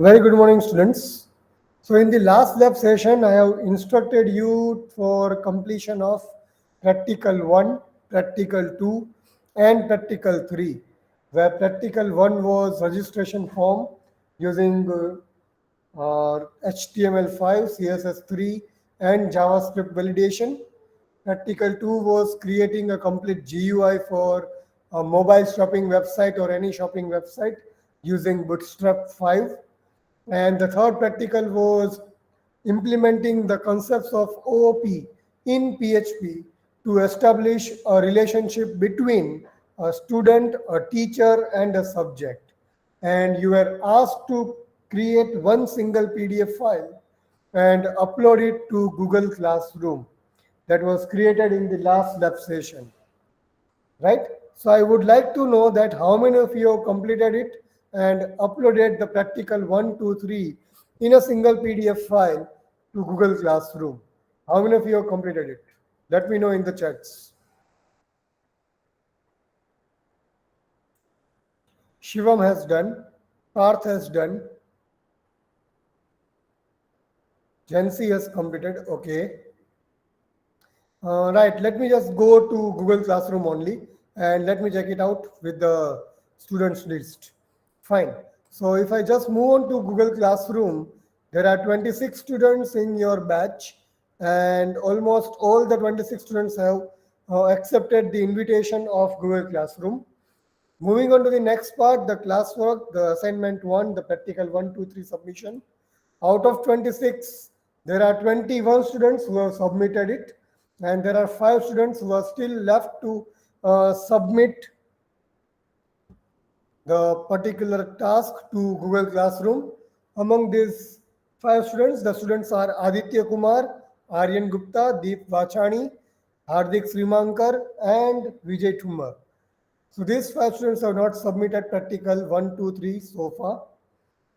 Very good morning, students. So in the last lab session, I have instructed you for completion of practical 1, practical 2, and practical 3, where practical 1 was registration form using HTML5, CSS3, and JavaScript validation. Practical 2 was creating a complete GUI for a mobile shopping website or any shopping website using Bootstrap 5. And the third practical was implementing the concepts of OOP in PHP to establish a relationship between a student, a teacher, and a subject. And you were asked to create one single PDF file and upload it to Google Classroom that was created in the last lab session, right? So I would like to know that how many of you have completed it and uploaded the practical 1, 2, 3 in a single PDF file to Google Classroom. How many of you have completed it? Let me know in the chats. Shivam has done. Parth has done. Jancy has completed. Okay. Right, let me just go to Google Classroom only and let me check it out with the students list. Fine. So if I just move on to Google Classroom, there are 26 students in your batch and almost all the 26 students have accepted the invitation of Google Classroom. Moving on to the next part, the classwork, the assignment 1, the practical 1, 2, 3 submission. Out of 26, there are 21 students who have submitted it, and there are 5 students who are still left to submit the particular task to Google Classroom. Among these 5 students, the students are Aditya Kumar, Aryan Gupta, Deep Vachani, Hardik Srimankar, and Vijay Tumar. So these 5 students have not submitted practical 1, 2, 3 so far.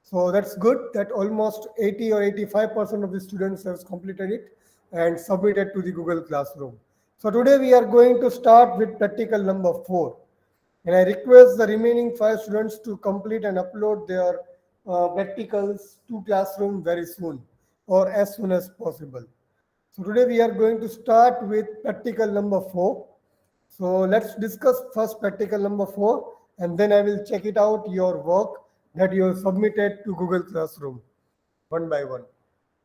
So that's good that almost 80 or 85% of the students have completed it and submitted to the Google Classroom. So today we are going to start with practical number 4. And I request the remaining 5 students to complete and upload their practicals to Classroom very soon or as soon as possible. So today we are going to start with practical number 4. So let's discuss first practical number 4 and then I will check it out your work that you have submitted to Google Classroom one by one.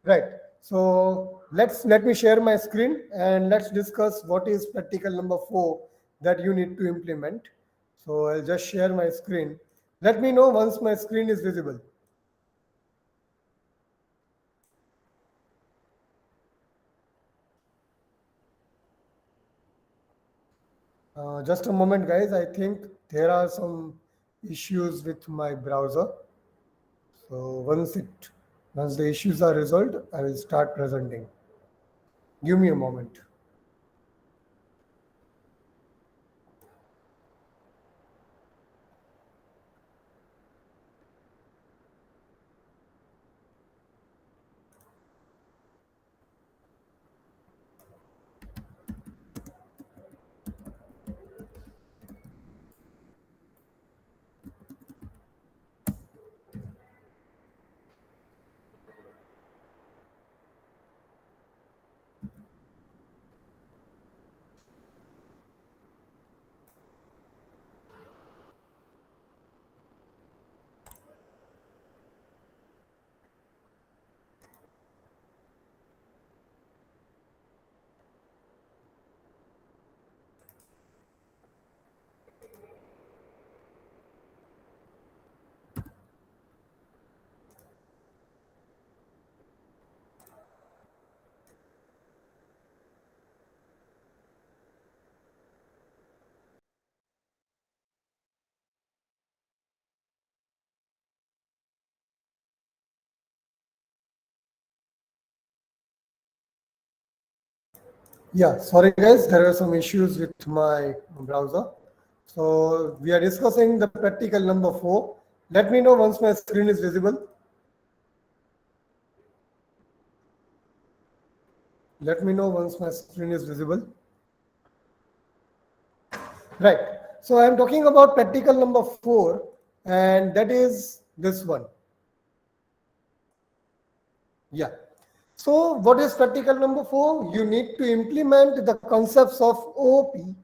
Right. So let me share my screen and let's discuss what is practical number 4 that you need to implement. So I'll just share my screen. Let me know once my screen is visible. Just a moment, guys. I think there are some issues with my browser. So once the issues are resolved, I will start presenting. Give me a moment. Yeah, sorry guys, there are some issues with my browser. So we are discussing the practical number 4. Let me know once my screen is visible. Let me know once my screen is visible. Right. So I'm talking about practical number 4 and that is this one. Yeah. So what is practical number 4? You need to implement the concepts of OOP,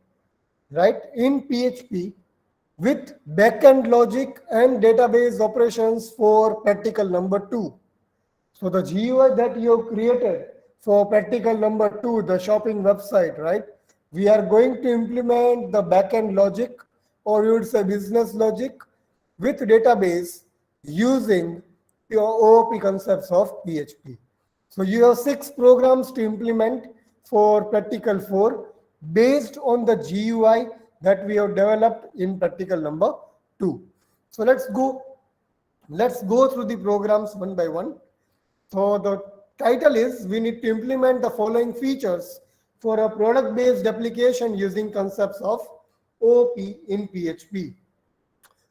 right, in PHP with backend logic and database operations for practical number 2. So the GUI that you have created for practical number 2, the shopping website, right? We are going to implement the backend logic, or you would say business logic, with database using your OOP concepts of PHP. So you have 6 programs to implement for practical 4 based on the GUI that we have developed in practical number 2. So let's go through the programs one by one. So the title is, we need to implement the following features for a product-based application using concepts of OOP in PHP.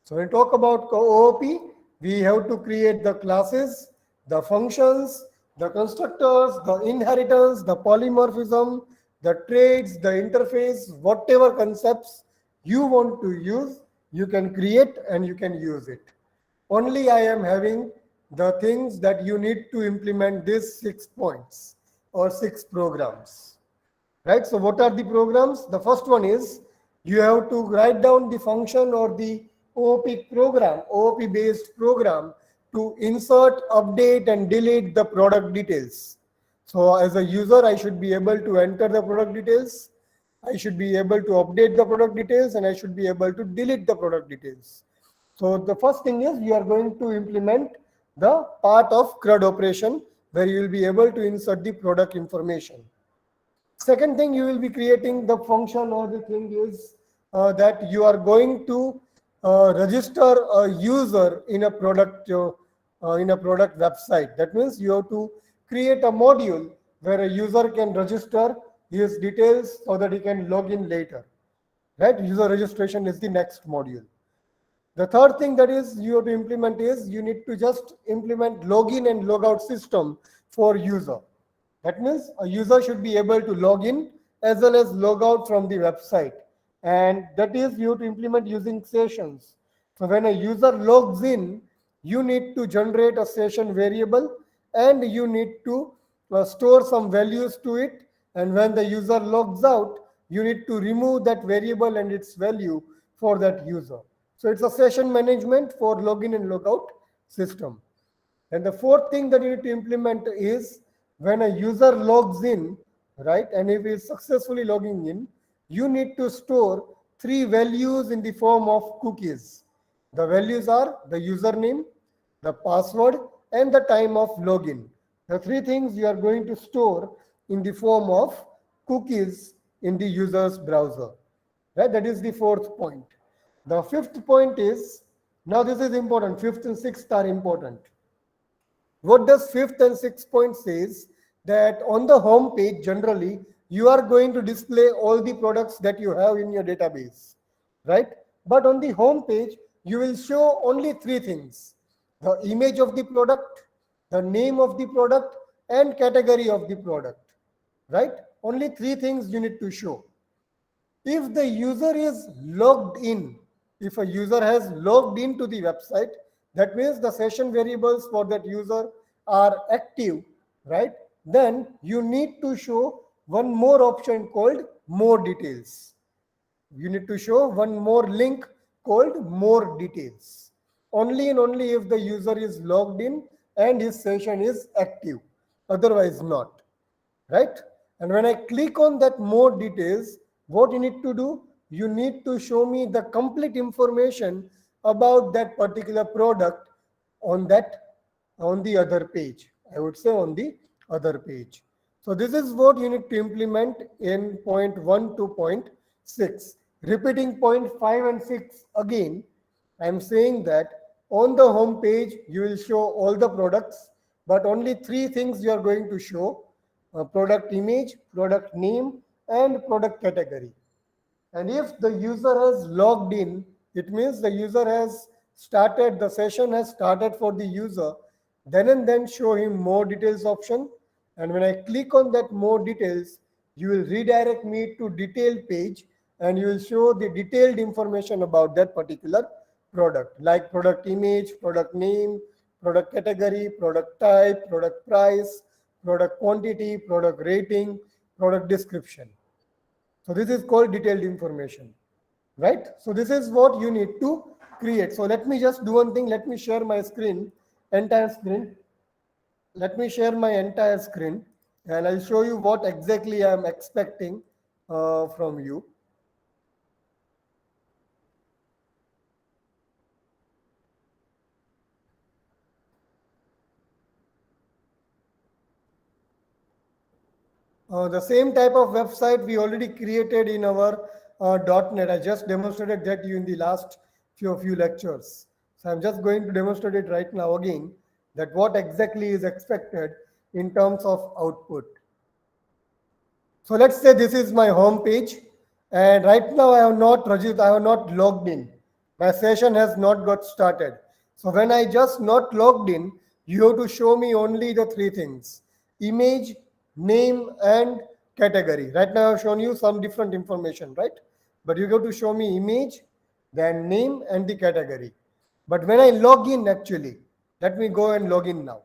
So when we talk about OOP, we have to create the classes, the functions, the constructors, the inheritance, the polymorphism, the traits, the interface, whatever concepts you want to use, you can create and you can use it. Only I am having the things that you need to implement these 6 points or 6 programs. Right? So what are the programs? The first one is, you have to write down the function or the OOP program, OOP based program, to insert, update and delete the product details. So as a user, I should be able to enter the product details, I should be able to update the product details, and I should be able to delete the product details. So the first thing is, you are going to implement the part of CRUD operation where you will be able to insert the product information. Second thing, you will be creating the function, or the thing is that you are going to register a user in a product website. That means you have to create a module where a user can register his details so that he can log in later. Right? User registration is the next module. The third thing that is you have to implement is, you need to just implement login and logout system for user. That means a user should be able to log in as well as log out from the website. And that is you have to implement using sessions. So when a user logs in, you need to generate a session variable and you need to store some values to it. And when the user logs out, you need to remove that variable and its value for that user. So it's a session management for login and logout system. And the fourth thing that you need to implement is, when a user logs in, right, and if he is successfully logging in, you need to store 3 values in the form of cookies. The values are the username, the password, and the time of login. The 3 things you are going to store in the form of cookies in the user's browser. Right? That is the fourth point. The fifth point is, now this is important, fifth and sixth are important. What does fifth and sixth point says? That on the home page, generally, you are going to display all the products that you have in your database, right? But on the home page, you will show only 3 things: the image of the product, the name of the product, and category of the product, right? Only 3 things you need to show. If the user is logged in, if a user has logged into the website, that means the session variables for that user are active, right? Then you need to show one more option called more details. You need to show one more link called more details. Only and only if the user is logged in and his session is active, otherwise not, right? And when I click on that more details, what you need to do, you need to show me the complete information about that particular product on the other page. I would say on the other page. So this is what you need to implement in point 1 to point 6. Repeating point 5 and 6 again, I am saying that on the home page you will show all the products, but only 3 things you are going to show: product image, product name, and product category. And if the user has logged in, it means the user has started, the session has started for the user. Then and then show him more details option. And when I click on that more details, you will redirect me to detailed page and you will show the detailed information about that particular product, like product image, product name, product category, product type, product price, product quantity, product rating, product description. So this is called detailed information, right? So this is what you need to create. So let me just do one thing. Let me share my screen, entire screen. Let me share my entire screen and I'll show you what exactly I'm expecting from you. The same type of website we already created in our .NET. I just demonstrated that you in the last few lectures. So I'm just going to demonstrate it right now again, that what exactly is expected in terms of output. So let's say this is my home page, and right now I have not registered, I have not logged in. My session has not got started. So when I just not logged in, you have to show me only the three things: image, name, and category. Right now I've shown you some different information, right? But you have to show me image, then name, and the category. But when I log in, actually, let me go and log in now.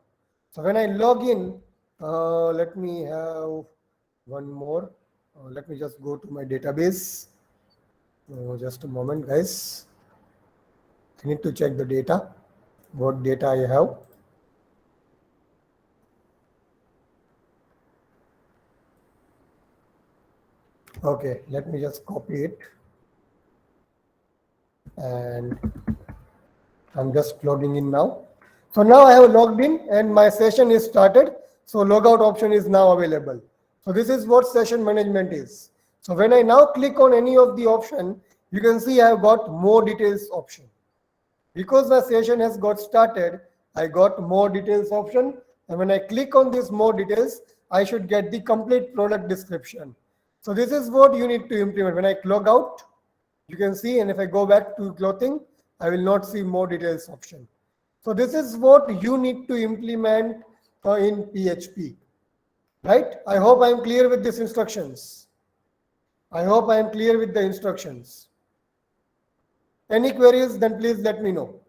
So when I log in, let me have one more. Let me just go to my database. Just a moment, guys. I need to check the data, what data I have. Okay, let me just copy it. And I'm just logging in now. So now I have logged in and my session is started. So logout option is now available. So this is what session management is. So when I now click on any of the option, you can see I have got more details option. Because my session has got started, I got more details option. And when I click on this more details, I should get the complete product description. So this is what you need to implement. When I log out, you can see, and if I go back to clothing, I will not see more details option. So this is what you need to implement in PHP, right? I hope I am clear with these instructions. I hope I am clear with the instructions. Any queries, then please let me know.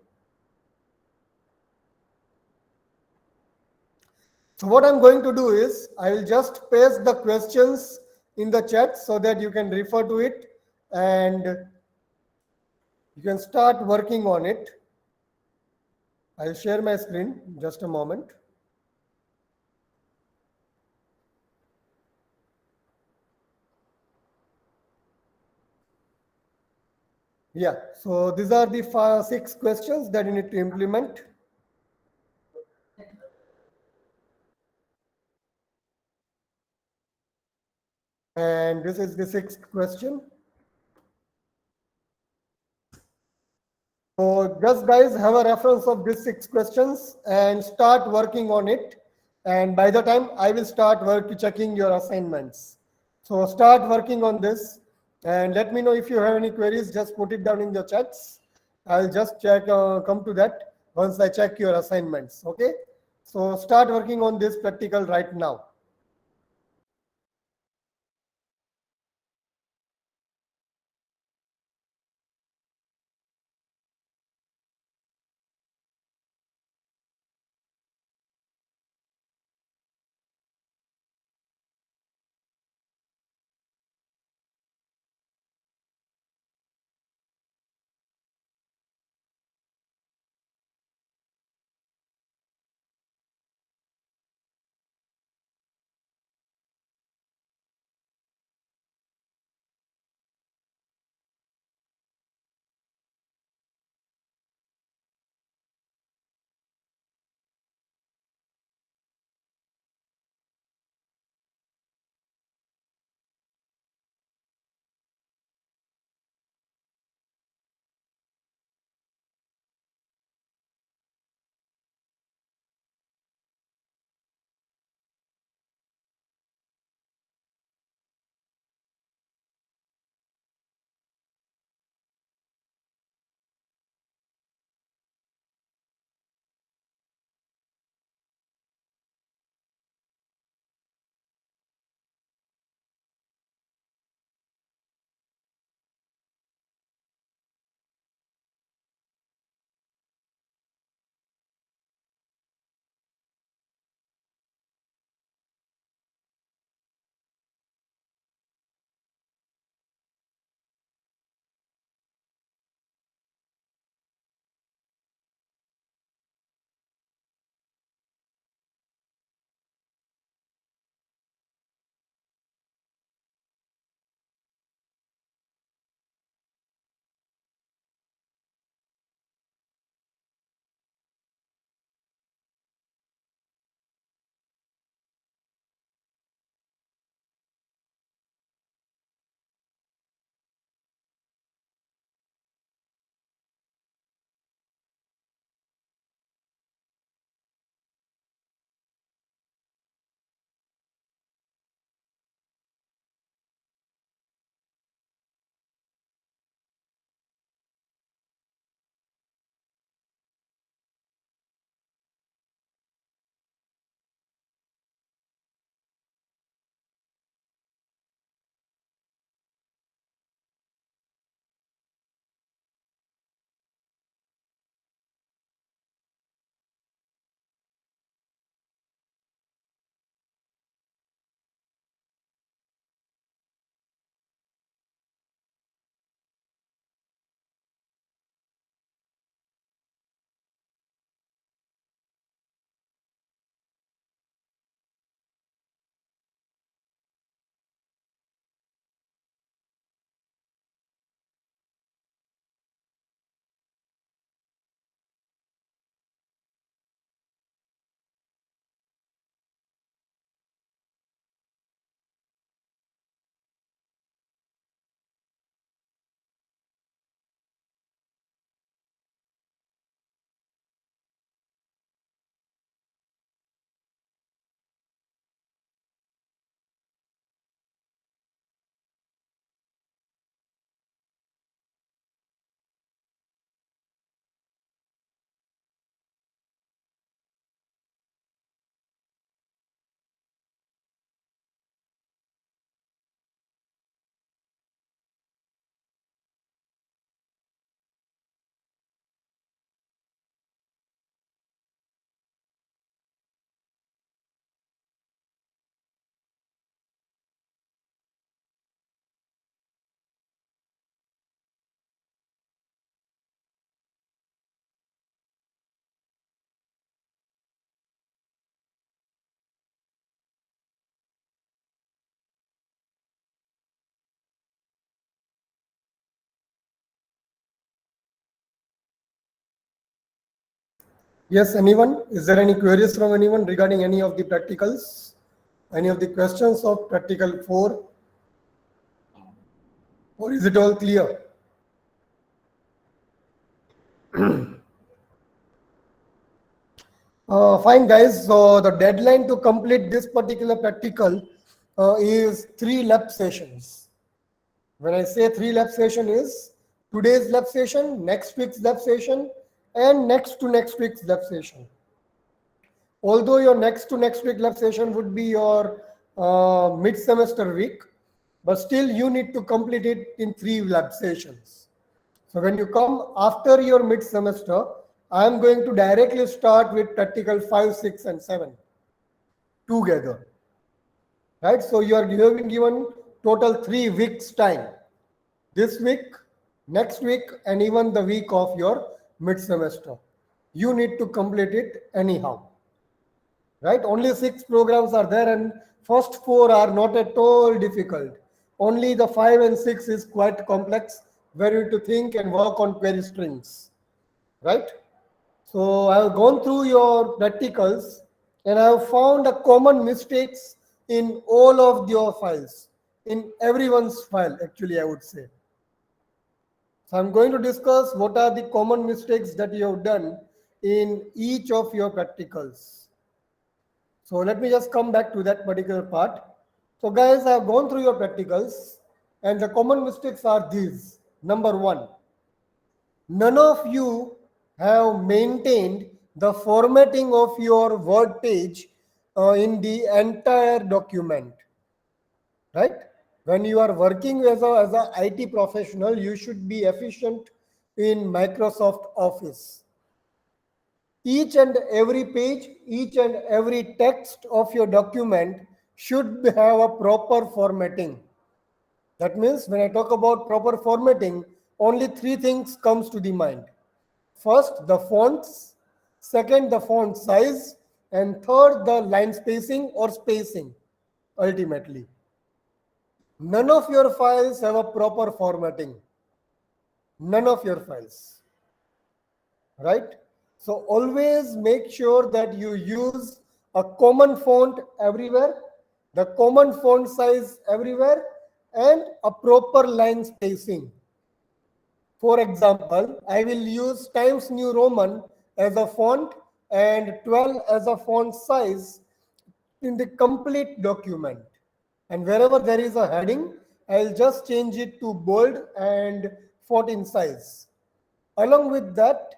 So what I'm going to do is I will just paste the questions in the chat so that you can refer to it and you can start working on it. I'll share my screen, just a moment. Yeah, so these are the 6 questions that you need to implement. And this is the 6th question. So just guys have a reference of these 6 questions and start working on it. And by the time I will start checking your assignments. So start working on this and let me know if you have any queries, just put it down in the chats. I'll just check, come to that once I check your assignments. Okay. So start working on this practical right now. Yes, anyone? Is there any queries from anyone regarding any of the practicals? Any of the questions of practical 4? Or is it all clear? Fine, guys. So the deadline to complete this particular practical is 3 lab sessions. When I say 3 lab session is today's lab session, next week's lab session, and next to next week's lab session. Although your next to next week lab session would be your mid-semester week, but still you need to complete it in 3 lab sessions. So when you come after your mid-semester, I am going to directly start with practical 5, 6, and 7 together. Right? So you have been given total 3 weeks time. This week, next week, and even the week of your mid-semester. You need to complete it anyhow. Right? Only 6 programs are there, and first 4 are not at all difficult. Only the 5 and 6 is quite complex, where you need to think and work on query strings. Right? So I have gone through your practicals and I have found a common mistakes in all of your files, in everyone's file actually I would say. So I'm going to discuss what are the common mistakes that you have done in each of your practicals. So let me just come back to that particular part. So guys, I have gone through your practicals and the common mistakes are these. Number 1, none of you have maintained the formatting of your Word page in the entire document, right? When you are working as a IT professional, you should be efficient in Microsoft Office. Each and every page, each and every text of your document should have a proper formatting. That means when I talk about proper formatting, only 3 things comes to the mind. First, the fonts, second, the font size, and third, the line spacing or spacing, ultimately. None of your files have a proper formatting. None of your files, right? So always make sure that you use a common font everywhere, the common font size everywhere, and a proper line spacing. For example, I will use Times New Roman as a font and 12 as a font size in the complete document. And wherever there is a heading, I'll just change it to bold and 14 size. Along with that,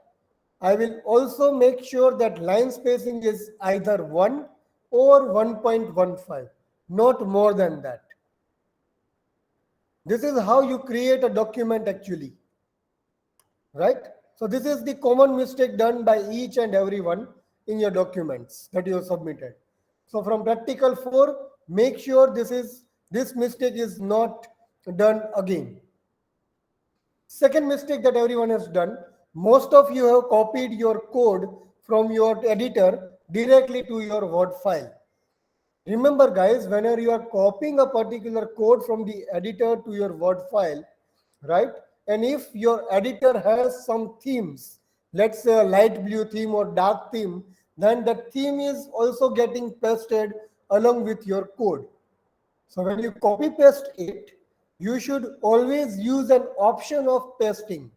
I will also make sure that line spacing is either 1 or 1.15, not more than that. This is how you create a document actually. Right? So this is the common mistake done by each and everyone in your documents that you have submitted. So from practical 4, make sure this mistake is not done again. Second mistake that everyone has done, most of you have copied your code from your editor directly to your Word file. Remember guys, whenever you are copying a particular code from the editor to your Word file, right? And if your editor has some themes, let's say a light blue theme or dark theme, then that theme is also getting pasted along with your code. So when you copy paste it, you should always use an option of pasting.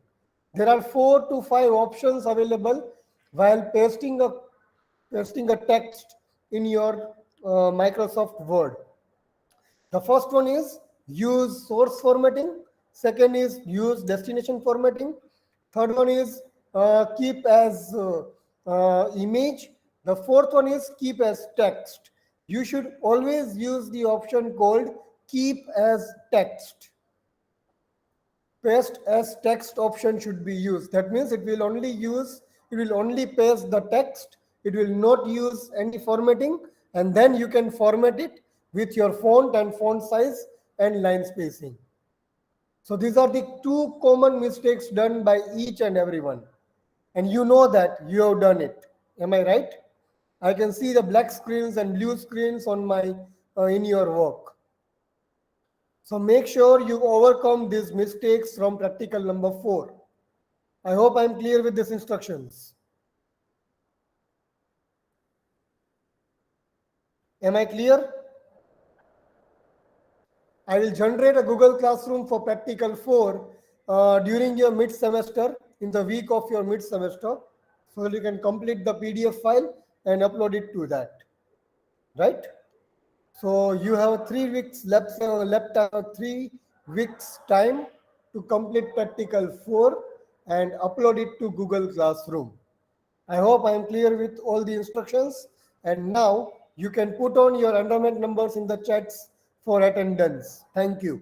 There are 4 to 5 options available while pasting a text in your Microsoft Word. The first one is use source formatting. Second is use destination formatting. Third one is keep as image. The fourth one is keep as text. You should always use the option called keep as text. Paste as text option should be used. That means it will only paste the text. It will not use any formatting, and then you can format it with your font and font size and line spacing. So these are the 2 common mistakes done by each and everyone. And you know that you have done it. Am I right? I can see the black screens and blue screens on my in your work. So make sure you overcome these mistakes from practical number 4. I hope I'm clear with these instructions. Am I clear? I will generate a Google Classroom for practical 4 during your mid semester, in the week of your mid semester, so that you can complete the PDF file and upload it to that. Right? So you have 3 weeks left 3 weeks time to complete practical 4 and upload it to Google Classroom. I hope I am clear with all the instructions, and now you can put on your enrollment numbers in the chats for attendance. Thank you.